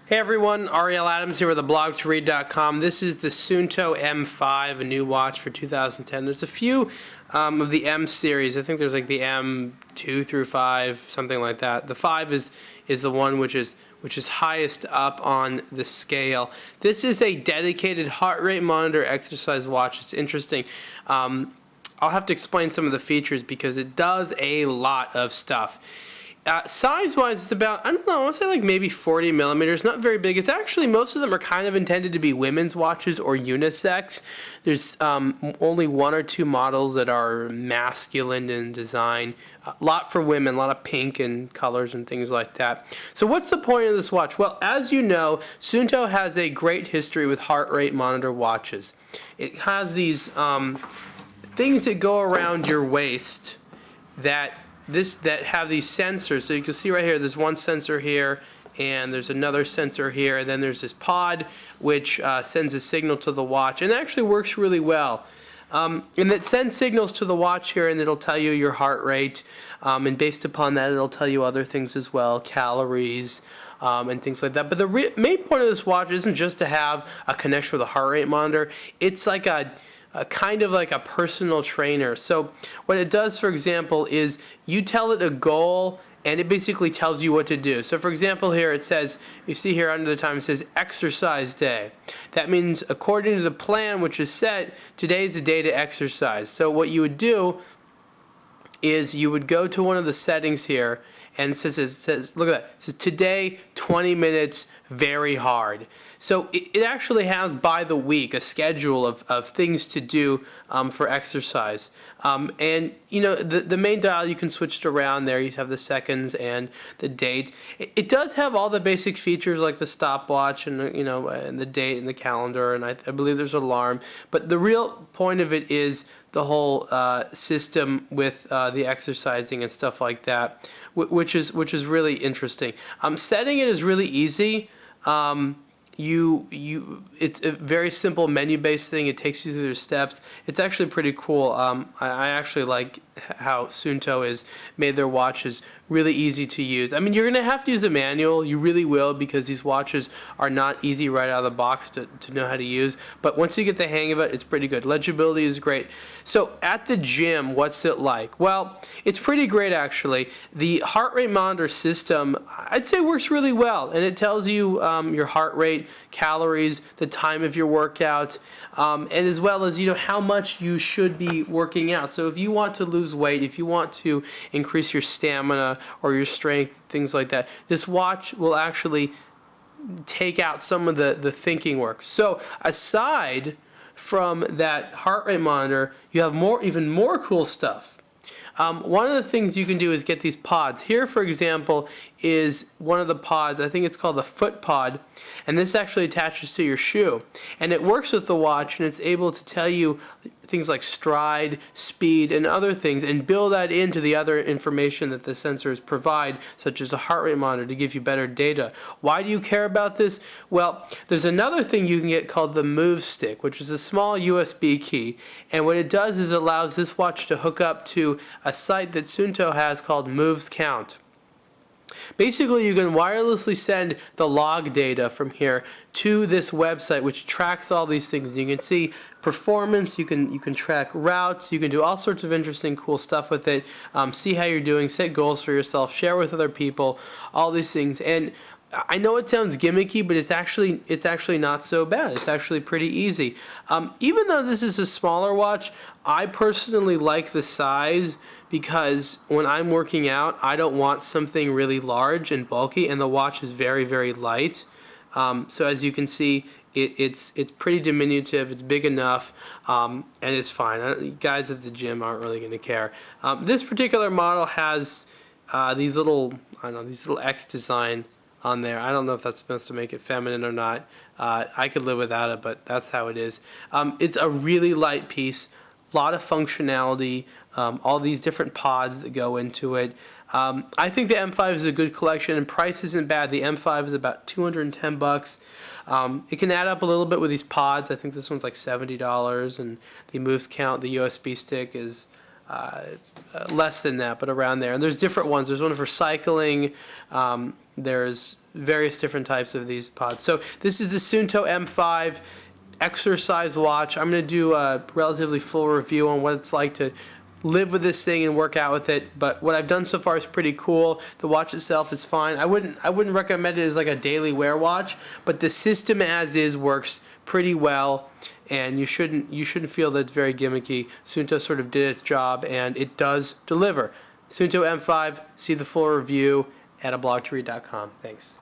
Hey everyone, Ariel Adams here with theblogtoread.com. This is the Suunto M5, a new watch for 2010. There's a few of the M series. I think there's like the M2 through 5, something like that. The 5 is the one which is highest up on the scale. This is a dedicated heart rate monitor exercise watch. It's interesting. I'll have to explain some of the features because it does a lot of stuff. Size-wise, it's about, I don't know, I want to say like maybe 40 millimeters, not very big. It's actually, most of them are kind of intended to be women's watches or unisex. There's only one or two models that are masculine in design. A lot for women, a lot of pink and colors and things like that. So what's the point of this watch? Well, as you know, Suunto has a great history with heart rate monitor watches. It has these things that go around your waist that have these sensors. So you can see right here, there's one sensor here, and there's another sensor here, and then there's this pod which sends a signal to the watch, and it actually works really well. And it sends signals to the watch here, and it'll tell you your heart rate, and based upon that, it'll tell you other things as well, calories, and things like that. But the main point of this watch isn't just to have a connection with a heart rate monitor. It's like a kind of like a personal trainer. So what it does, for example, is you tell it a goal and it basically tells you what to do. So for example, here it says, you see here under the time, it says exercise day. That means according to the plan which is set, today is the day to exercise. So what you would do is you would go to one of the settings here, and it says, look at that, it says today 20 minutes very hard. So it actually has by the week a schedule of things to do for exercise. And you know, the main dial, you can switch it around there. You have the seconds and the date. It does have all the basic features like the stopwatch and and the date and the calendar, and I believe there's an alarm. But the real point of it is the whole system with the exercising and stuff like that, which is really interesting. Setting it is really easy. It's a very simple menu-based thing. It takes you through the steps. It's actually pretty cool. I actually like how Suunto has made their watches really easy to use. I mean, you're going to have to use a manual. You really will, because these watches are not easy right out of the box to know how to use. But once you get the hang of it, it's pretty good. Legibility is great. So at the gym, what's it like? Well, it's pretty great, actually. The heart rate monitor system, I'd say, works really well. And it tells you your heart rate, calories, the time of your workout, and as well as how much you should be working out. So if you want to lose weight, if you want to increase your stamina or your strength, things like that, this watch will actually take out some of the thinking work. So aside from that heart rate monitor, you have even more cool stuff. One of the things you can do is get these pods. Here, for example, is one of the pods. I think it's called the foot pod, and this actually attaches to your shoe. And it works with the watch, and it's able to tell you things like stride, speed, and other things, and build that into the other information that the sensors provide, such as a heart rate monitor, to give you better data. Why do you care about this? Well, there's another thing you can get called the Move Stick, which is a small USB key, and what it does is it allows this watch to hook up to a site that Suunto has called Moves Count. Basically, you can wirelessly send the log data from here to this website, which tracks all these things. You can see performance, you can track routes, you can do all sorts of interesting, cool stuff with it. See how you're doing, set goals for yourself, share with other people, all these things. And I know it sounds gimmicky, but it's actually not so bad. It's actually pretty easy. Even though this is a smaller watch, I personally like the size, because when I'm working out, I don't want something really large and bulky, and the watch is very, very light. So as you can see, it's pretty diminutive. It's big enough, and it's fine. Guys at the gym aren't really going to care. This particular model has these little X design on there. I don't know if that's supposed to make it feminine or not. I could live without it, but that's how it is. It's a really light piece, a lot of functionality, all these different pods that go into it. I think the M5 is a good collection, and price isn't bad. The M5 is about $210. It can add up a little bit with these pods. I think this one's like $70, and the Moves Count, the USB stick, is less than that, but around there. And there's different ones. There's one for cycling. There's various different types of these pods. So this is the Suunto M5 exercise watch. I'm going to do a relatively full review on what it's like to live with this thing and work out with it, but what I've done so far is pretty cool. The watch itself is fine. I wouldn't recommend it as like a daily wear watch, but the system as is works pretty well, and you shouldn't feel that it's very gimmicky. Suunto sort of did its job, and it does deliver. Suunto M5, see the full review at ablogtoread.com. Thanks.